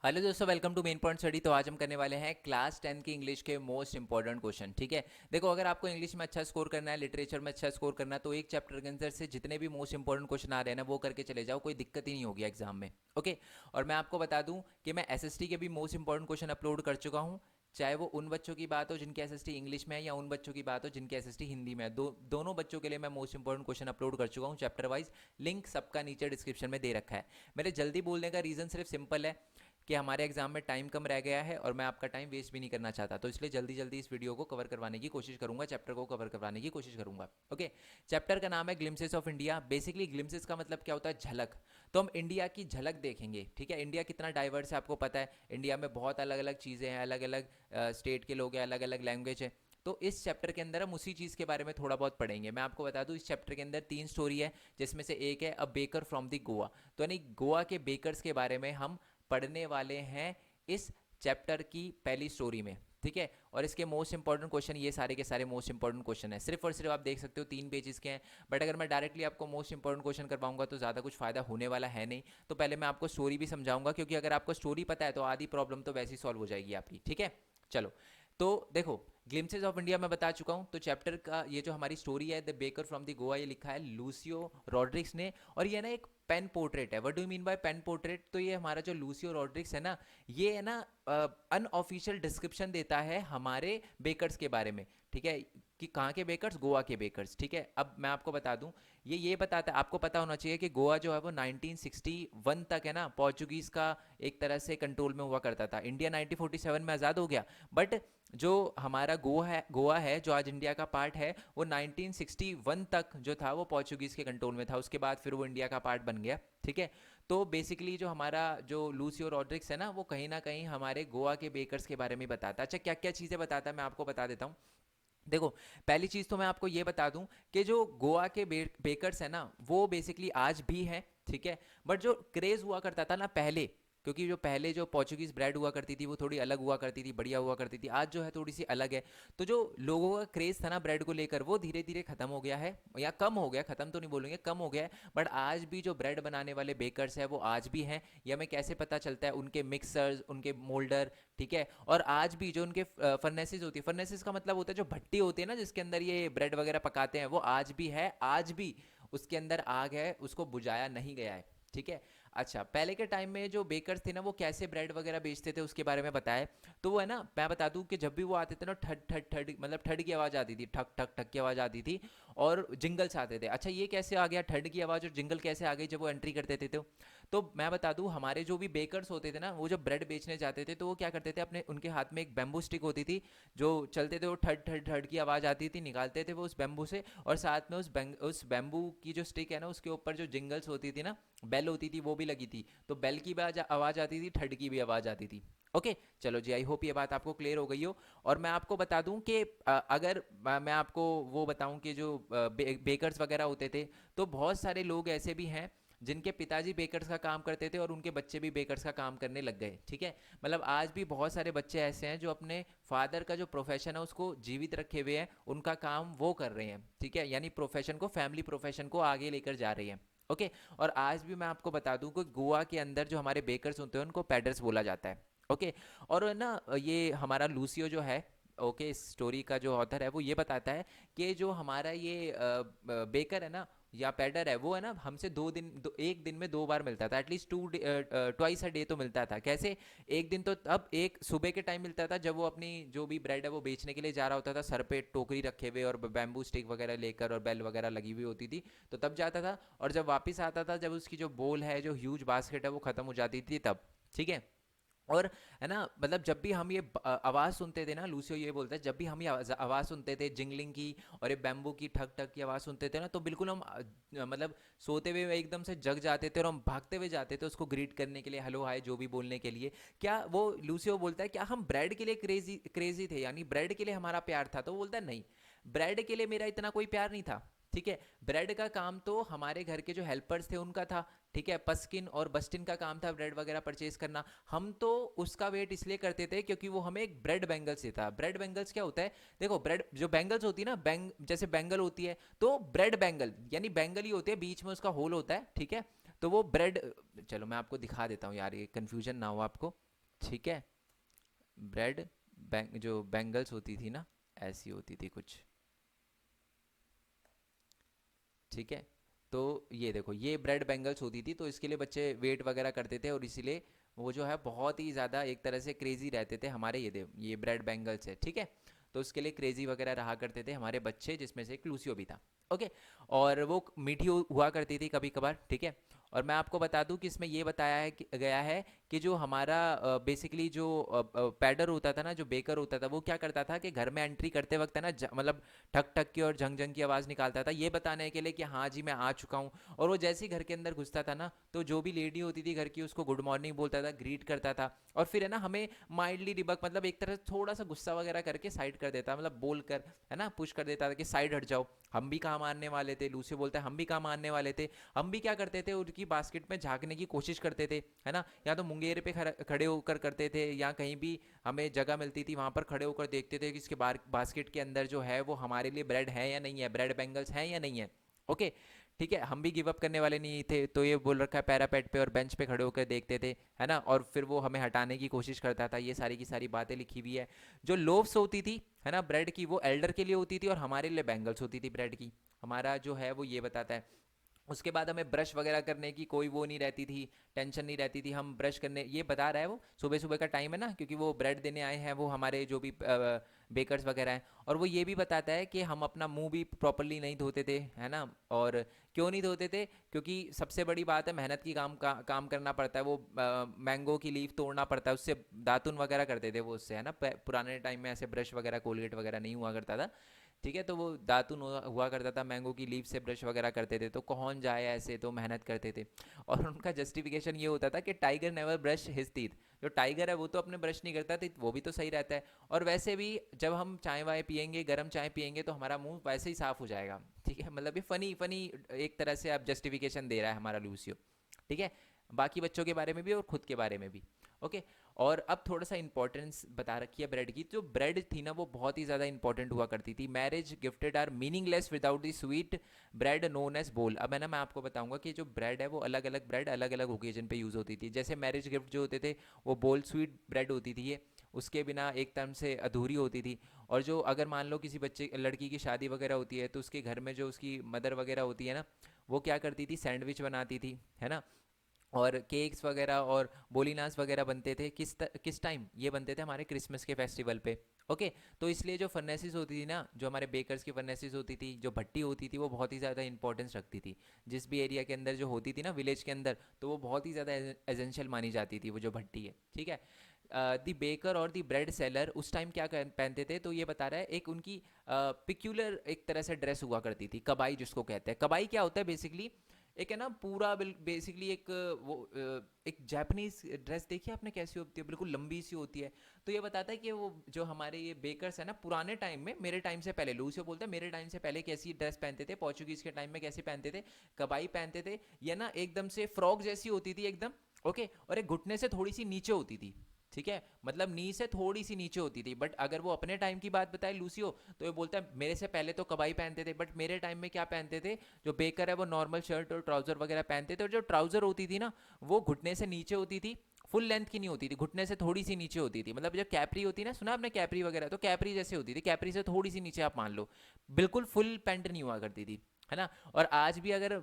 Hello दोस्तों, welcome to main point study. तो आज हम करने वाले हैं क्लास 10 की इंग्लिश के मोस्ट इंपॉर्टेंट क्वेश्चन। ठीक है, देखो, अगर आपको इंग्लिश में अच्छा स्कोर करना है, लिटरेचर में अच्छा स्कोर करना है, तो एक चैप्टर के अंदर से जितने भी मोस्ट इंपॉर्टेंट क्वेश्चन आ रहे हैं ना, वो करके चले जाओ, कोई दिक्कत ही नहीं होगी एग्जाम में। ओके। और मैं आपको बता दूं कि मैं एसएसटी के भी मोस्ट इंपॉर्टेंट क्वेश्चन अपलोड कर चुका हूँ। चाहे वो उन बच्चों की बात हो जिनकी एसएसटी इंग्लिश में है, या उन बच्चों की बात हो जिनकी एसएसटी हिंदी में है, दोनों बच्चों के लिए मैं मोस्ट इंपॉर्टेंट क्वेश्चन अपलोड कर चुका हूँ चैप्टर वाइज। लिंक सबका नीचे डिस्क्रिप्शन में दे रखा है। मेरे जल्दी बोलने का रीज़न सिर्फ सिंपल है कि हमारे एग्जाम में टाइम कम रह गया है और मैं आपका टाइम वेस्ट भी नहीं करना चाहता, तो इसलिए जल्दी जल्दी इस वीडियो को कवर करवाने की कोशिश करूंगा, चैप्टर को कवर करवाने की कोशिश करूंगा। ओके। चैप्टर का नाम है glimpses of India. Basically glimpses का मतलब क्या होता है? झलक। तो हम इंडिया की झलक देखेंगे। ठीक है, इंडिया कितना डाइवर्स है आपको पता है। इंडिया में बहुत अलग अलग चीज़ें हैं, अलग अलग स्टेट के लोग हैं, अलग अलग लैंग्वेज है। तो इस चैप्टर के अंदर हम उसी चीज़ के बारे में थोड़ा बहुत पढ़ेंगे। मैं आपको बता दूं, इस चैप्टर के अंदर 3 स्टोरी है, जिसमें से एक है a baker from the Goa. तो यानी गोवा के बेकर्स के बारे में हम पढ़ने वाले हैं इस चैप्टर की पहली स्टोरी में। ठीक है, और इसके मोस्ट इंपॉर्टेंट क्वेश्चन ये सारे के सारे मोस्ट इंपॉर्टेंट क्वेश्चन है। सिर्फ और सिर्फ आप देख सकते हो 3 पेजेस के हैं, बट अगर मैं डायरेक्टली आपको मोस्ट इंपॉर्टेंट क्वेश्चन करवाऊंगा तो ज़्यादा कुछ फायदा होने वाला है नहीं। तो पहले मैं आपको स्टोरी भी समझाऊंगा, क्योंकि अगर आपको स्टोरी पता है तो आधी प्रॉब्लम तो वैसे ही सॉल्व हो जाएगी आपकी। ठीक है, चलो। तो देखो, ग्लिम्सेस ऑफ इंडिया मैं बता चुका हूं। तो चैप्टर का ये जो हमारी स्टोरी है, the baker from the Goa, ये लिखा है लूसियो रॉड्रिक्स ने। और ये ना एक पेन पोर्ट्रेट है। What do you mean by pen portrait? तो ये हमारा जो लूसियो रॉड्रिक्स है ना, ये है ना अनऑफिशियल डिस्क्रिप्शन देता है हमारे बेकर्स के बारे में। ठीक है, कि कहाँ के बेकर्स? गोवा के बेकर्स। ठीक है, अब मैं आपको बता दूं, ये बताता है, आपको पता होना चाहिए कि गोवा जो है वो 1961 तक है ना पोर्चुगीज का एक तरह से कंट्रोल में हुआ करता था। इंडिया 1947 में आज़ाद हो गया, बट जो हमारा गोवा है जो आज इंडिया का पार्ट है, वो 1961 तक जो था वो पोर्चुगीज के कंट्रोल में था। उसके बाद फिर वो इंडिया का पार्ट बन गया। ठीक है, तो बेसिकली जो हमारा जो लूसियो रॉड्रिक्स है ना, वो कहीं ना कहीं हमारे गोवा के बेकर्स के बारे में बताता है। अच्छा, क्या क्या चीज़ें बताता है मैं आपको बता देता हूँ। देखो, पहली चीज़ तो मैं आपको ये बता दूं कि जो गोवा के बेकर्स है ना, वो बेसिकली आज भी हैं। ठीक है, बट जो क्रेज़ हुआ करता था ना पहले, क्योंकि जो पहले जो पोर्चुगीज ब्रेड हुआ करती थी वो थोड़ी अलग हुआ करती थी, बढ़िया हुआ करती थी। आज जो है थोड़ी सी अलग है। तो जो लोगों का क्रेज़ था ना ब्रेड को लेकर, वो धीरे धीरे खत्म हो गया है, या कम हो गया, खत्म तो नहीं बोलेंगे, कम हो गया है। बट आज भी जो ब्रेड बनाने वाले बेकर्स है वो आज भी हैं। ये हमें कैसे पता चलता है? उनके मिक्सर्स, उनके मोल्डर। ठीक है, और आज भी जो उनके फर्नेसेस होती है, फर्नेसेस का मतलब होता है जो भट्टी होती है ना जिसके अंदर ये ब्रेड वगैरह पकाते हैं, वो आज भी है। आज भी उसके अंदर आग है, उसको बुझाया नहीं गया है। ठीक है। अच्छा, पहले के टाइम में जो बेकर्स थे ना, वो कैसे ब्रेड वगैरह बेचते थे उसके बारे में बताया। तो वो है ना, मैं बता दूं कि जब भी वो आते थे ना, ठड ठड ठड, मतलब ठड की आवाज़ आती थी, ठक ठक ठक की आवाज़ आती थी, और जिंगल्स आते थे। अच्छा, ये कैसे आ गया ठड की आवाज़ और जिंगल कैसे आ गई जब वो एंट्री करते थे? तो मैं बता दूं, हमारे जो भी बेकर्स होते थे ना, वो जब ब्रेड बेचने जाते थे तो वो क्या करते थे, अपने उनके हाथ में एक बैम्बू स्टिक होती थी, जो चलते थे, वो ठड ठड ठड की आवाज़ आती थी, निकालते थे वो उस बैम्बू से, और साथ में उस बैम्बू की जो स्टिक है ना, उसके ऊपर जो जिंगल्स होती थी ना, बेल होती थी, वो भी लगी थी। तो बेल की भी आवाज़ आती थी, ठड की भी आवाज़ आती थी। ओके। चलो जी, आई होप ये बात आपको क्लियर हो गई हो। और मैं आपको बता दूं कि अगर मैं आपको वो बताऊं कि जो बेकर्स वगैरह होते थे, तो बहुत सारे लोग ऐसे भी हैं जिनके पिताजी बेकर्स का काम करते थे और उनके बच्चे भी बेकर्स का काम करने लग गए। ठीक है, मतलब आज भी बहुत सारे बच्चे ऐसे हैं जो अपने फादर का जो प्रोफेशन है उसको जीवित रखे हुए हैं, उनका काम वो कर रहे हैं। ठीक है, यानी प्रोफेशन को, फैमिली प्रोफेशन को आगे लेकर जा रहे हैं। ओके। और आज भी मैं आपको बता दूं कि गोवा के अंदर जो हमारे बेकर्स होते हैं उनको पैडर्स बोला जाता है। ओके। और ना, ये हमारा लूसियो जो है, ओके, इस स्टोरी का जो ऑथर है वो ये बताता है कि जो हमारा ये बेकर है ना, या पैडर है, वो है ना हमसे 1 दिन में 2 बार मिलता था, एटलीस्ट ट्वाइस अ डे तो मिलता था। कैसे? एक दिन तो तब एक सुबह के टाइम मिलता था जब वो अपनी जो भी ब्रेड है वो बेचने के लिए जा रहा होता था, सर पे टोकरी रखे हुए और बैम्बू स्टिक वगैरह लेकर, और बेल वगैरह लगी हुई होती थी, तो तब जाता था। और जब वापस आता था, जब उसकी जो बोल है, जो ह्यूज बास्केट है, वो खत्म हो जाती थी तब। ठीक है। और है ना, मतलब जब भी हम ये आवाज़ सुनते थे ना, लूसियो ये बोलता है, जब भी हम ये आवाज़ सुनते थे जिंगलिंग की और ये बैम्बू की ठक ठक की आवाज़ सुनते थे ना, तो बिल्कुल हम मतलब सोते हुए एकदम से जग जाते थे और हम भागते हुए जाते थे उसको ग्रीट करने के लिए, हेलो हाय जो भी बोलने के लिए। क्या वो लूसियो बोलता है, क्या हम ब्रेड के लिए क्रेजी क्रेजी थे, यानी ब्रेड के लिए हमारा प्यार था? तो वो बोलता है नहीं, ब्रेड के लिए मेरा इतना कोई प्यार नहीं था। ठीक है, ब्रेड का काम तो हमारे घर के जो हेल्पर्स थे उनका था। ठीक है, पस्किन और बस्टिन का काम था ब्रेड वगैरह परचेज करना। हम तो उसका वेट इसलिए करते थे क्योंकि वो हमें एक ब्रेड बैंगल्स देता। ब्रेड बैंगल्स क्या होता है? देखो, ब्रेड जो बैंगल्स होती है ना, जैसे बैंगल होती है, तो ब्रेड बैंगल यानी बैंगल ही होती है, बीच में उसका होल होता है। ठीक है, तो वो ब्रेड, चलो मैं आपको दिखा देता हूँ यार, ये कन्फ्यूजन ना हो आपको। ठीक है। ब्रेड जो बैंगल्स होती थी ना, ऐसी होती थी कुछ, ठीक है। तो ये देखो, ये ब्रेड बैंगल्स होती थी, तो इसके लिए बच्चे वेट वगैरह करते थे और इसीलिए वो जो है बहुत ही ज़्यादा एक तरह से क्रेजी रहते थे हमारे, ये ब्रेड बैंगल्स है, ठीक है। तो उसके लिए क्रेजी वगैरह रहा करते थे हमारे बच्चे, जिसमें से एक लूसियो भी था। ओके। और वो मीठी हुआ करती थी कभी कभार, ठीक है। और मैं आपको बता दूं कि इसमें ये बताया है गया है कि जो हमारा बेसिकली जो पैडर होता था ना, जो बेकर होता था, वो क्या करता था कि घर में एंट्री करते वक्त है ना, मतलब ठक ठक की और झंग झंग की आवाज़ निकालता था, ये बताने के लिए कि हाँ जी मैं आ चुका हूँ। और वो जैसे ही घर के अंदर घुसता था ना, तो जो भी लेडी होती थी घर की, उसको गुड मॉर्निंग बोलता था, ग्रीट करता था। और फिर है ना हमें माइल्डली रिबक, मतलब एक तरह से थोड़ा सा गुस्सा वगैरह करके साइड कर देता, मतलब बोल कर है ना, पुश कर देता था कि साइड हट जाओ। हम भी कहाँ मानने वाले थे, लूसियो बोलता है, हम भी कहाँ मानने वाले थे। हम भी क्या करते थे, उनकी बास्केट में झांकने की कोशिश करते थे, है ना, या तो मुंगेर पे खड़े होकर करते थे, या कहीं भी हमें जगह मिलती थी वहां पर खड़े होकर देखते थे कि इसके बास्केट के अंदर जो है वो हमारे लिए ब्रेड है या नहीं है, ब्रेड बैंगल्स हैं या नहीं है। ओके, ठीक है। हम भी गिव अप करने वाले नहीं थे, तो ये बोल रखा है पैरापेट पे और बेंच पे खड़े होकर देखते थे, है ना। और फिर वो हमें हटाने की कोशिश करता था, ये सारी की सारी बातें लिखी हुई है। जो लोव्स होती थी है ना ब्रेड की, वो एल्डर के लिए होती थी और हमारे लिए बैंगल्स होती थी ब्रेड की, हमारा जो है वो ये बताता है। उसके बाद हमें ब्रश वगैरह करने की कोई वो नहीं रहती थी, टेंशन नहीं रहती थी। हम ब्रश करने, ये बता रहा है वो सुबह सुबह का टाइम है ना, क्योंकि वो ब्रेड देने आए हैं वो हमारे जो भी बेकर्स वगैरह हैं। और वो ये भी बताता है कि हम अपना मुंह भी प्रॉपरली नहीं धोते थे, है ना। और क्यों नहीं धोते थे, क्योंकि सबसे बड़ी बात है, मेहनत की काम करना पड़ता है, वो मैंगो की लीफ तोड़ना पड़ता है, उससे दातुन वगैरह करते थे वो, उससे है ना। पुराने टाइम में ऐसे ब्रश वगैरह कोलगेट वगैरह नहीं हुआ करता था, ठीक है। तो वो दातुन हुआ करता था, मैंगो की लीफ से ब्रश वगैरह करते थे, तो कौन जाए ऐसे, तो मेहनत करते थे। और उनका जस्टिफिकेशन ये होता था कि tiger never brush his teeth, जो टाइगर है वो तो अपने ब्रश नहीं करता, तो वो भी तो सही रहता है। और वैसे भी जब हम चाय वाय पियेंगे, गर्म चाय पियेंगे, तो हमारा मुंह वैसे ही साफ हो जाएगा, ठीक है। मतलब ये फनी फनी एक तरह से आप जस्टिफिकेशन दे रहा है हमारा लूसियो, ठीक है। बाकी बच्चों के बारे में भी और खुद के बारे में भी। ओके। और अब थोड़ा सा इंपॉर्टेंस बता रखी है ब्रेड की। जो ब्रेड थी ना वो बहुत ही ज़्यादा इंपॉर्टेंट हुआ करती थी। Marriage gifted are meaningless without the sweet bread known as bol. अब है ना, मैं आपको बताऊंगा कि जो ब्रेड है वो अलग अलग ब्रेड अलग अलग ओकेजन पे यूज़ होती थी। जैसे मैरिज गिफ्ट जो होते थे वो बोल स्वीट ब्रेड होती थी, ये उसके बिना एक टर्म से अधूरी होती थी। और जो अगर मान लो किसी बच्चे लड़की की शादी वगैरह होती है, तो उसके घर में जो उसकी मदर वगैरह होती है ना, वो क्या करती थी, सैंडविच बनाती थी, है ना। और केक्स वगैरह और बोलीनास वगैरह बनते थे किस टाइम, ये बनते थे हमारे क्रिसमस के फेस्टिवल पे। ओके। तो इसलिए जो फर्नेसिस होती थी ना, जो हमारे बेकर्स की फर्नेसिस होती थी, जो भट्टी होती थी, वो बहुत ही ज़्यादा इंपॉर्टेंस रखती थी। जिस भी एरिया के अंदर जो होती थी ना, विलेज के अंदर, तो वो बहुत ही ज़्यादा एसेंशियल मानी जाती थी वो जो भट्टी है, ठीक है। दी बेकर और दी ब्रेड सेलर उस टाइम क्या पहनते थे, तो ये बता रहा है, एक उनकी पिक्यूलर एक तरह से ड्रेस हुआ करती थी, कबाई जिसको कहते हैं। कबाई क्या होता है बेसिकली, एक है ना पूरा बेसिकली एक वो एक जापानीज ड्रेस देखी आपने कैसी होती है, बिल्कुल लंबी सी होती है। तो ये बताता है कि वो जो हमारे ये बेकर्स है ना, पुराने टाइम में, मेरे टाइम से पहले, लूसियो बोलता है मेरे टाइम से पहले कैसी ड्रेस पहनते थे, पोर्चुगीज के टाइम में कैसे पहनते थे, कबाई पहनते थे। ये ना एकदम से फ्रॉक जैसी होती थी एकदम, ओके। और एक घुटने से थोड़ी सी नीचे होती थी, ठीक है, मतलब नी से थोड़ी सी नीचे होती थी। बट अगर वो अपने टाइम की बात बताए लूसियो, तो ये बोलता है मेरे से पहले तो कबाई पहनते थे, बट मेरे टाइम में क्या पहनते थे, जो बेकर है वो नॉर्मल शर्ट और ट्राउजर वगैरह पहनते थे। और जो ट्राउजर होती थी ना, वो घुटने से नीचे होती थी, फुल लेंथ की नहीं होती थी, घुटने से थोड़ी सी नीचे होती थी। मतलब जब कैपरी होती है ना, सुना आपने कैपरी वगैरह, तो कैपरी जैसे होती थी, कैपरी से थोड़ी सी नीचे आप मान लो, बिल्कुल फुल पैंट नहीं हुआ करती थी, है ना। और आज भी अगर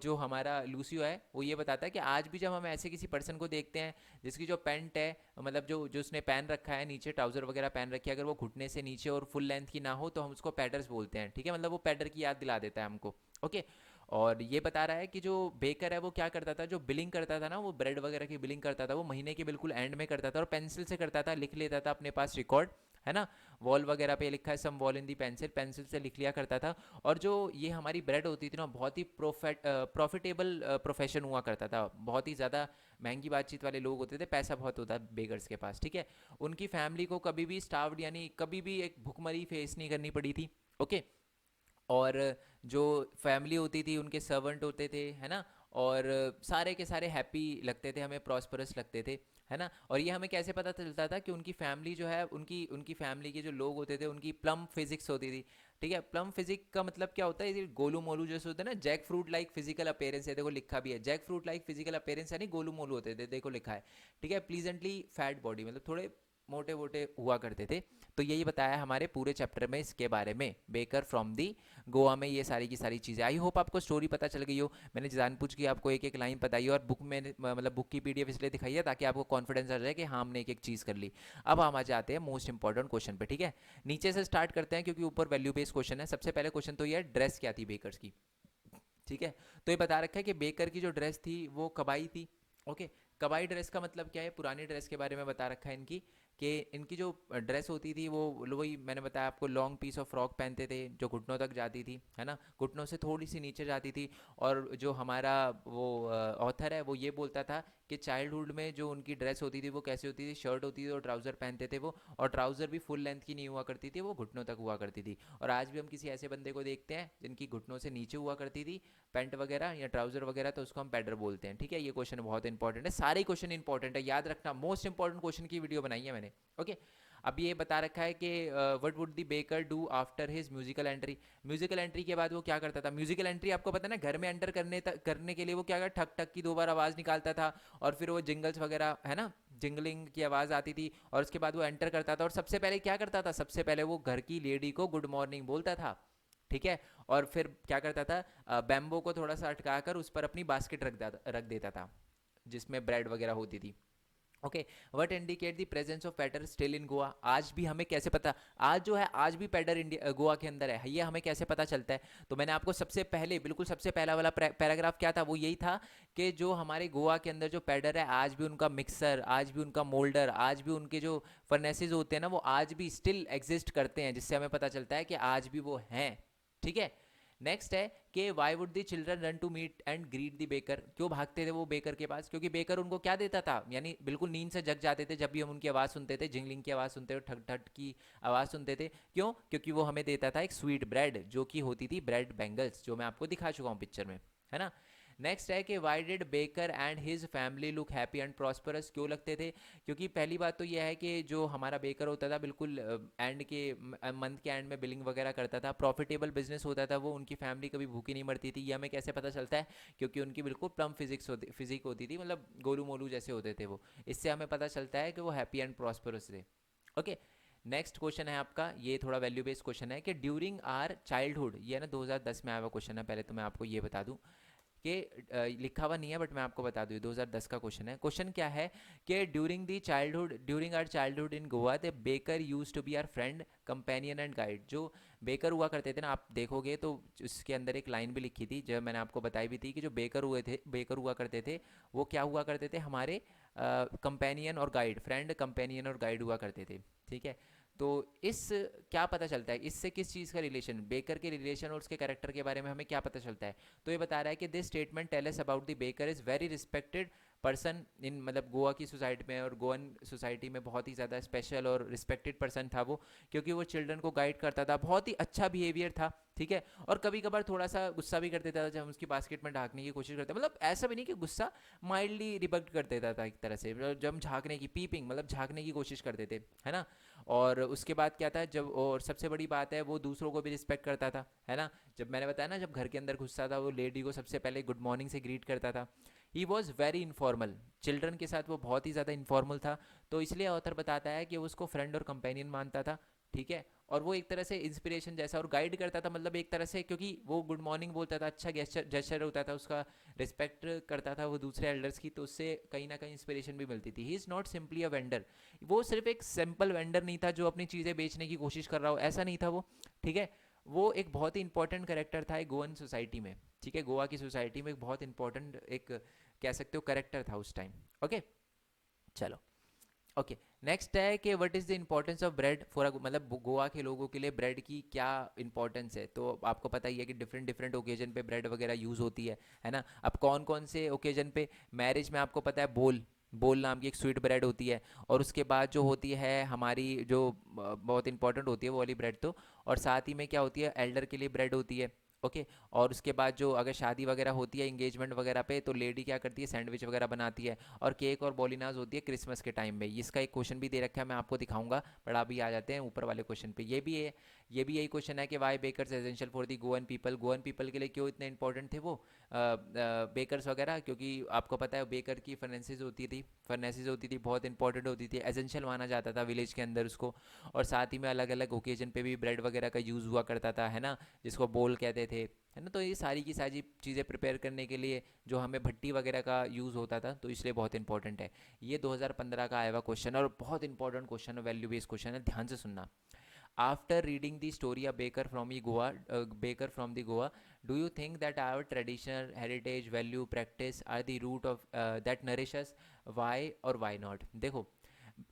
जो हमारा लूसियो है वो ये बताता है कि आज भी जब हम ऐसे किसी पर्सन को देखते हैं जिसकी जो पैंट है, मतलब जो जो उसने पहन रखा है नीचे, ट्राउजर वगैरह पहन रखी है, अगर वो घुटने से नीचे और फुल लेंथ की ना हो, तो हम उसको पैडर्स बोलते हैं, ठीक है। मतलब वो पैडर की याद दिला देता है हमको, ओके। और ये बता रहा है कि जो बेकर है वो क्या करता था, जो बिलिंग करता था ना, वो ब्रेड वगैरह की बिलिंग करता था, वो महीने के बिल्कुल एंड में करता था, और पेंसिल से करता था, लिख लेता था अपने पास रिकॉर्ड, है ना। वॉल वगैरह पे लिखा है सम वॉल इन दी पेंसिल, पेंसिल से लिख लिया करता था। और जो ये हमारी ब्रेड होती थी ना, बहुत ही प्रॉफिटेबल प्रोफेशन हुआ करता था, बहुत ही ज़्यादा महंगी बातचीत वाले लोग होते थे, पैसा बहुत होता है बेगर्स के पास, ठीक है। उनकी फैमिली को कभी भी स्टार्व्ड यानी कभी भी एक भुखमरी फेस नहीं करनी पड़ी थी, ओके। और जो फैमिली होती थी, उनके सर्वेंट होते थे, है ना। और सारे के सारे हैप्पी लगते थे हमें, प्रॉस्परस लगते थे, है ना। और ये हमें कैसे पता चलता था कि उनकी फैमिली जो है, उनकी उनकी फैमिली के जो लोग होते थे उनकी प्लम फिजिक्स होती थी। ठीक है, प्लम फिजिक का मतलब क्या होता है, ये गोलू मोलू जैसे होते हैं ना, jackfruit like physical appearance है, देखो लिखा भी है jackfruit like physical appearance, यानी गोलू मोलू होते थे, देखो लिखा है। ठीक है, प्लीजेंटली फैट बॉडी, मतलब थोड़े मोटे मोटे हुआ करते थे। तो यही बताया हमारे पूरे चैप्टर में इसके बारे में, बेकर फ्रॉम दी गोवा में, ये सारी की सारी चीज़ें। आई होप आपको स्टोरी पता चल गई हो। मैंने जानबूझ के आपको एक एक लाइन बताई और बुक में, मतलब बुक की पीडीएफ इसलिए दिखाई है ताकि आपको कॉन्फिडेंस आ जाए कि हाँ हमने एक एक चीज़ कर ली। अब हम आ जाते हैं मोस्ट इंपॉर्टेंट क्वेश्चन पे। ठीक है, नीचे से स्टार्ट करते हैं क्योंकि ऊपर वैल्यू बेस्ड क्वेश्चन है। सबसे पहले क्वेश्चन तो ये है, ड्रेस क्या थी बेकर्स की। ठीक है, तो ये बता रखा है कि बेकर की जो ड्रेस थी वो कबाई थी। ओके, कबाई ड्रेस का मतलब क्या है, पुरानी ड्रेस के बारे में बता रखा है इनकी, कि इनकी जो ड्रेस होती थी वो वही मैंने बताया आपको, लॉन्ग पीस ऑफ फ्रॉक पहनते थे जो घुटनों तक जाती थी, है ना, घुटनों से थोड़ी सी नीचे जाती थी। और जो हमारा वो ऑथर है वो ये बोलता था कि चाइल्डहुड में जो उनकी ड्रेस होती थी वो कैसी होती थी, शर्ट होती थी और ट्राउज़र पहनते थे वो, और ट्राउज़र भी फुल लेंथ की नहीं हुआ करती थी, वो घुटनों तक हुआ करती थी। और आज भी हम किसी ऐसे बंदे को देखते हैं जिनकी घुटनों से नीचे हुआ करती थी पैंट वगैरह या ट्राउजर वगैरह, तो उसको हम पैडर बोलते हैं। ठीक है, ये क्वेश्चन बहुत इंपॉर्टेंट है, सारे क्वेश्चन इंपॉर्टेंट है, याद रखना, मोस्ट इंपॉर्टेंट क्वेश्चन की वीडियो बनाई है मैंने। ओके, अब ये बता रखा है कि what would the baker do after his musical entry. Musical entry के बाद वो क्या करता था, म्यूजिकल एंट्री आपको पता है ना, घर में एंटर करने के लिए वो क्या करता, ठक ठक की 2 बार आवाज़ निकालता था, और फिर वो जिंगल्स वगैरह, है ना, जिंगलिंग की आवाज़ आती थी, और उसके बाद वो एंटर करता था, और सबसे पहले क्या करता था, सबसे पहले वो घर की लेडी को गुड मॉर्निंग बोलता था। ठीक है, और फिर क्या करता था, बैम्बो को थोड़ा सा अटकाकर उस पर अपनी बास्केट रख देता था जिसमें ब्रेड वगैरह होती थी। Okay, what indicate the presence of pader still in Goa. आज भी हमें कैसे पता, आज जो है आज भी पैडर इंडिया गोवा के अंदर है, ये हमें कैसे पता चलता है। तो मैंने आपको सबसे पहले, बिल्कुल सबसे पहला वाला पैराग्राफ क्या था, वो यही था कि जो हमारे गोवा के अंदर जो पैडर है, आज भी उनका मिक्सर, आज भी उनका मोल्डर, आज भी उनके जो फर्नेसेस होते हैं ना, वो आज भी स्टिल एग्जिस्ट करते हैं, जिससे हमें पता चलता है कि आज भी वो हैं। ठीक है, नेक्स्ट है कि why would the children run to meet and greet the baker. क्यों भागते थे वो बेकर के पास, क्योंकि बेकर उनको क्या देता था, यानी बिल्कुल नींद से जग जाते थे जब भी हम उनकी आवाज़ सुनते थे, जिंगलिंग की आवाज़ सुनते थे, ठक ठक की आवाज़ सुनते थे। क्यों, क्योंकि वो हमें देता था एक स्वीट ब्रेड, जो कि होती थी ब्रेड बैंगल्स, जो मैं आपको दिखा चुका हूँ पिक्चर में, है ना। नेक्स्ट है कि why did baker and his family look happy and prosperous. क्यों लगते थे, क्योंकि पहली बात तो यह है कि जो हमारा बेकर होता था बिल्कुल एंड के मंथ के एंड में बिलिंग वगैरह करता था, प्रॉफिटेबल बिजनेस होता था वो, उनकी फैमिली कभी भूखी नहीं मरती थी। ये हमें कैसे पता चलता है, क्योंकि उनकी बिल्कुल प्लम फिजिक होती थी, मतलब गोलू मोलू जैसे होते थे वो। इससे हमें पता चलता है कि वो हैप्पी एंड प्रॉस्परस थे। ओके, नेक्स्ट क्वेश्चन है आपका, ये थोड़ा वैल्यू बेस्ड क्वेश्चन है कि ड्यूरिंग आर चाइल्डहुड, ये ना 2010 में आया हुआ क्वेश्चन है, पहले तो मैं आपको ये बता दूं कि लिखा हुआ नहीं है बट मैं आपको बता दूँ, 2010 का क्वेश्चन है। क्वेश्चन क्या है कि during our childhood in Goa the baker use to be our friend companion and guide. जो बेकर हुआ करते थे ना, आप देखोगे तो उसके अंदर एक लाइन भी लिखी थी जो मैंने आपको बताई भी थी, कि जो बेकर हुआ करते थे वो क्या हुआ करते थे, हमारे कंपेनियन और गाइड, फ्रेंड कंपेनियन और गाइड हुआ करते थे। ठीक है, तो इस क्या पता चलता है, इससे किस चीज़ का रिलेशन, बेकर के रिलेशन और उसके कैरेक्टर के बारे में हमें क्या पता चलता है। तो ये बता रहा है कि this statement tell us about the baker is very respected person in, मतलब गोवा की सोसाइटी में और गोवन सोसाइटी में बहुत ही ज़्यादा स्पेशल और रिस्पेक्टेड पर्सन था वो, क्योंकि वो चिल्ड्रन को गाइड करता था, बहुत ही अच्छा बिहेवियर था। ठीक है, और कभी कभार थोड़ा सा गुस्सा भी कर देता था जब हम उसकी बास्केट में ढाकने की कोशिश करते, मतलब ऐसा भी नहीं कि गुस्सा, माइल्डली रिबक्ट कर देता था एक तरह से, जब हम झाँकने की पीपिंग, मतलब झाँकने की कोशिश करते थे, है ना। और उसके बाद क्या था, जब, और सबसे बड़ी बात है वो दूसरों को भी रिस्पेक्ट करता था, है ना। जब मैंने बताया ना, जब घर के अंदर घुसता था वो लेडी को सबसे पहले गुड मॉर्निंग से ग्रीट करता था। He was very informal, children के साथ वो बहुत ही ज़्यादा इनफॉर्मल था, तो इसलिए ऑथर बताता है कि वो उसको फ्रेंड और कंपेनियन मानता था। ठीक है, और वो एक तरह से इंस्पिरेशन जैसा और गाइड करता था, मतलब एक तरह से, क्योंकि वो गुड मॉर्निंग बोलता था, अच्छा जेस्चर होता था उसका, रिस्पेक्ट करता था वो दूसरे एल्डर्स की, तो उससे कहीं ना कहीं इंस्पिरेशन भी मिलती थी। He is not simply a vendor, वो सिर्फ एक सिंपल वेंडर नहीं था जो अपनी चीज़ें बेचने की कोशिश कर रहा हो, ऐसा नहीं था वो। ठीक है, वो एक बहुत ही इंपॉर्टेंट करेक्टर था एक गोवन सोसाइटी में। ठीक है, गोवा की सोसाइटी में एक बहुत इंपॉर्टेंट, एक कह सकते हो करेक्टर था उस टाइम। ओके, चलो। ओके, नेक्स्ट है कि what is the importance of bread for, मतलब गोवा के लोगों के लिए ब्रेड की क्या इंपॉर्टेंस है। तो आपको पता ही है कि डिफरेंट डिफरेंट ओकेजन पे ब्रेड वगैरह यूज़ होती है ना। अब कौन कौन से ओकेजन पे, मैरिज में आपको पता है बोल बोल नाम की एक स्वीट ब्रेड होती है, और उसके बाद जो होती है हमारी जो बहुत इंपॉर्टेंट होती है वो वाली ब्रेड, तो और साथ ही में क्या होती है, एल्डर के लिए ब्रेड होती है, ओके। और उसके बाद जो अगर शादी वगैरह होती है इंगेजमेंट वगैरह पे, तो लेडी क्या करती है, सैंडविच वगैरह बनाती है। और केक और बोलिनाज होती है क्रिसमस के टाइम में। इसका एक क्वेश्चन भी दे रखा है, मैं आपको दिखाऊंगा। बट अभी आ जाते हैं ऊपर वाले क्वेश्चन पे। ये भी है, ये भी यही क्वेश्चन है कि why bakers essential for the Goan people. Goan people के लिए क्यों इतने इंपॉर्टेंट थे वो बेकर्स वगैरह, क्योंकि आपको पता है बेकर की फर्नेसेज होती थी, बहुत इंपॉर्टेंट होती थी, एसेंशियल माना जाता था विलेज के अंदर उसको। और साथ ही में अलग अलग ओकेजन पे भी ब्रेड वगैरह का यूज़ हुआ करता था, है ना, जिसको बोल कहते थे, है ना। तो ये सारी की सारी चीज़ें प्रिपेयर करने के लिए जो हमें भट्टी वगैरह का यूज़ होता था, तो इसलिए बहुत इंपॉर्टेंट है। ये 2015 का आया हुआ क्वेश्चन और बहुत इंपॉर्टेंट क्वेश्चन है, वैल्यू बेस्ड क्वेश्चन है, ध्यान से सुनना। After reading the story of Baker from the Goa, do you think that our traditional heritage, value, practice are the root of that nourish us? Why or why not? देखो,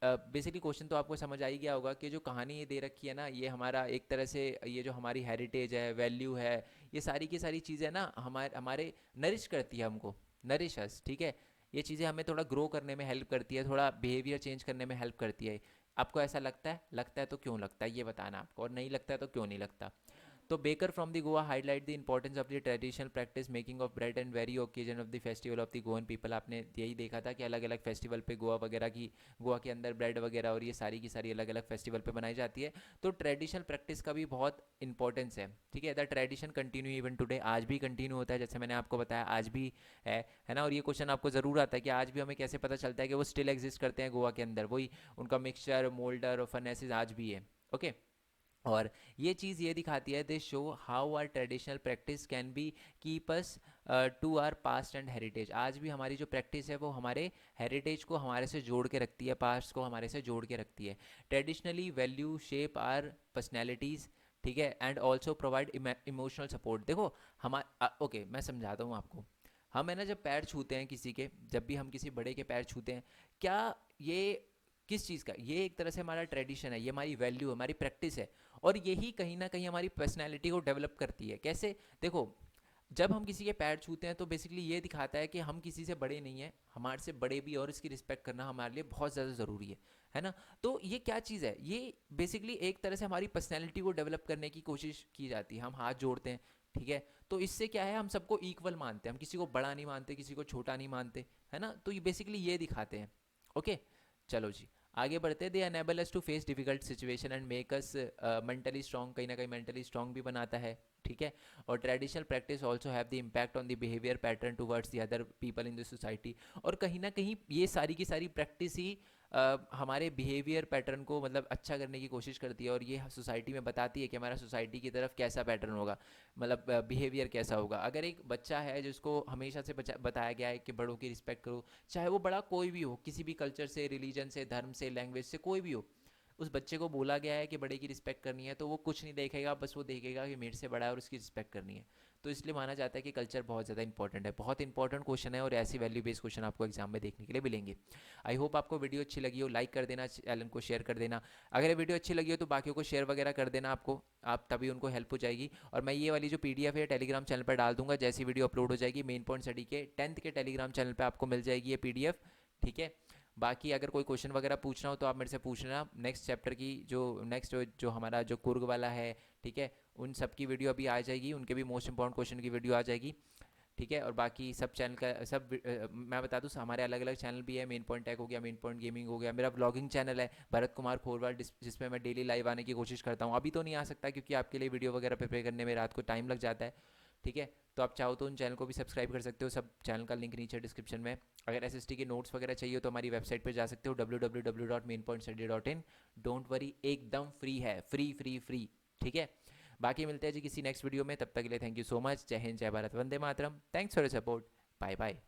basically question तो आपको समझ आ ही गया होगा कि जो कहानी ये दे रखी है ना, ये हमारा एक तरह से, ये जो हमारी हेरिटेज है, वैल्यू है, ये सारी की सारी चीज़ें ना हमारे हमारे नरिश करती है हमको, नरिश अस, ठीक है। ये चीज़ें हमें थोड़ा ग्रो करने में हेल्प करती है, थोड़ा बिहेवियर चेंज करने में हेल्प करती है। आपको ऐसा लगता है? लगता है तो क्यों लगता है ये बताना आपको, और नहीं लगता है तो क्यों नहीं लगता। तो baker from the Goa highlight the importance of the traditional practice making of bread and very occasion of the festival of the Goan people. आपने यही देखा था कि अलग अलग फेस्टिवल पे गोवा के अंदर ब्रेड वगैरह और ये सारी की सारी अलग अलग फेस्टिवल पे बनाई जाती है। तो ट्रेडिशनल प्रैक्टिस का भी बहुत इंपॉर्टेंस है, ठीक है। The tradition continue even today, आज भी कंटिन्यू होता है, जैसे मैंने आपको बताया आज भी है ना। और ये क्वेश्चन आपको ज़रूर आता है कि आज भी हमें कैसे पता चलता है कि वो स्टिल एग्जिस्ट करते हैं गोवा के अंदर, वही उनका मिक्सचर, मोल्डर और फर्नेसेस आज भी है। ओके। और ये चीज़ ये दिखाती है, they show how our traditional practice can be keep us to our past and heritage. आज भी हमारी जो प्रैक्टिस है वो हमारे हेरिटेज को हमारे से जोड़ के रखती है, पास्ट को हमारे से जोड़ के रखती है। Traditionally value shape our personalities, ठीक है, and also provide emotional support. देखो ओके, मैं समझाता हूँ आपको। हम है ना जब पैर छूते हैं किसी के, जब भी हम किसी बड़े के पैर छूते हैं, क्या ये किस चीज़ का, ये एक तरह से हमारा ट्रेडिशन है, ये हमारी वैल्यू है, हमारी प्रैक्टिस है। और यही कहीं ना कहीं हमारी पर्सनैलिटी को डेवलप करती है। कैसे? देखो, जब हम किसी के पैर छूते हैं तो बेसिकली ये दिखाता है कि हम किसी से बड़े नहीं हैं, हमारे से बड़े भी, और इसकी रिस्पेक्ट करना हमारे लिए बहुत ज़्यादा ज़रूरी है ना। तो ये क्या चीज़ है? ये बेसिकली एक तरह से हमारी पर्सनैलिटी को डेवलप करने की कोशिश की जाती है। हम हाथ जोड़ते हैं, ठीक है, तो इससे क्या है, हम सबको इक्वल मानते हैं, हम किसी को बड़ा नहीं मानते, किसी को छोटा नहीं मानते, है ना। तो ये बेसिकली ये दिखाते हैं। ओके, चलो जी आगे बढ़ते। They enable us to face difficult situation and make us mentally strong, कहीं ना कहीं मेंटली स्ट्रॉन्ग भी बनाता है, ठीक है। और traditional practice also have the impact on the behaviour pattern towards the other people in the society. और कहीं ना कहीं ये सारी की सारी प्रैक्टिस ही हमारे बिहेवियर पैटर्न को मतलब अच्छा करने की कोशिश करती है, और ये सोसाइटी में बताती है कि हमारा सोसाइटी की तरफ कैसा पैटर्न होगा, मतलब बिहेवियर कैसा होगा। अगर एक बच्चा है जिसको हमेशा से बताया गया है कि बड़ों की रिस्पेक्ट करो, चाहे वो बड़ा कोई भी हो, किसी भी कल्चर से, रिलीजन से, धर्म से, लैंग्वेज से, कोई भी हो, उस बच्चे को बोला गया है कि बड़े की रिस्पेक्ट करनी है, तो वो कुछ नहीं देखेगा, बस वो देखेगा कि मेरे से बड़ा है और उसकी रिस्पेक्ट करनी है। तो इसलिए माना जाता है कि कल्चर बहुत ज़्यादा इंपॉर्टेंट है। बहुत इंपॉर्टेंट क्वेश्चन है, और ऐसी वैल्यू बेस्ड क्वेश्चन आपको एग्जाम में देखने के लिए मिलेंगे। आई होप आपको वीडियो अच्छी लगी हो, लाइक कर देना, चैनल को शेयर कर देना। अगर ये वीडियो अच्छी लगी हो तो बाकियों को शेयर वगैरह कर देना आपको, आप तभी उनको हेल्प हो जाएगी। और मैं ये वाली जो पीडीएफ है टेलीग्राम चैनल पर डाल दूंगा, जैसी वीडियो अपलोड हो जाएगी। मेन पॉइंट स्टडी के 10th के टेलीग्राम चैनल पर आपको मिल जाएगी ये पीडीएफ, ठीक है। बाकी अगर कोई क्वेश्चन वगैरह पूछना हो तो आप मेरे से पूछना। नेक्स्ट चैप्टर की जो हमारा जो कुर्ग वाला है, ठीक है, उन सब की वीडियो अभी आ जाएगी, उनके भी मोस्ट इंपॉर्टेंट क्वेश्चन की वीडियो आ जाएगी, ठीक है। और बाकी सब चैनल का मैं बता दूँ, हमारे अलग अलग चैनल भी है। मेन पॉइंट टैग हो गया, मेन पॉइंट गेमिंग हो गया, मेरा ब्लॉगिंग चैनल है भरत कुमार खोरवाल, जिसमें मैं डेली लाइव आने की कोशिश करता हूँ। अभी तो नहीं आ सकता क्योंकि आपके लिए वीडियो वगैरह प्रिपेयर करने में रात को टाइम लग जाता है, ठीक है। तो आप चाहो तो उन चैनल को भी सब्सक्राइब कर सकते हो, सब चैनल का लिंक नीचे डिस्क्रिप्शन में। अगर एसएसटी के नोट्स वगैरह चाहिए तो हमारी वेबसाइट पर जा सकते हो www.mainpointstudy.in। डोंट वरी, एकदम फ्री है, फ्री फ्री फ्री, ठीक है। बाकी मिलते हैं जी किसी नेक्स्ट वीडियो में, तब तक के लिए थैंक यू सो मच। जय हिंद, जय भारत, वंदे मातरम। Thanks for your support, bye bye.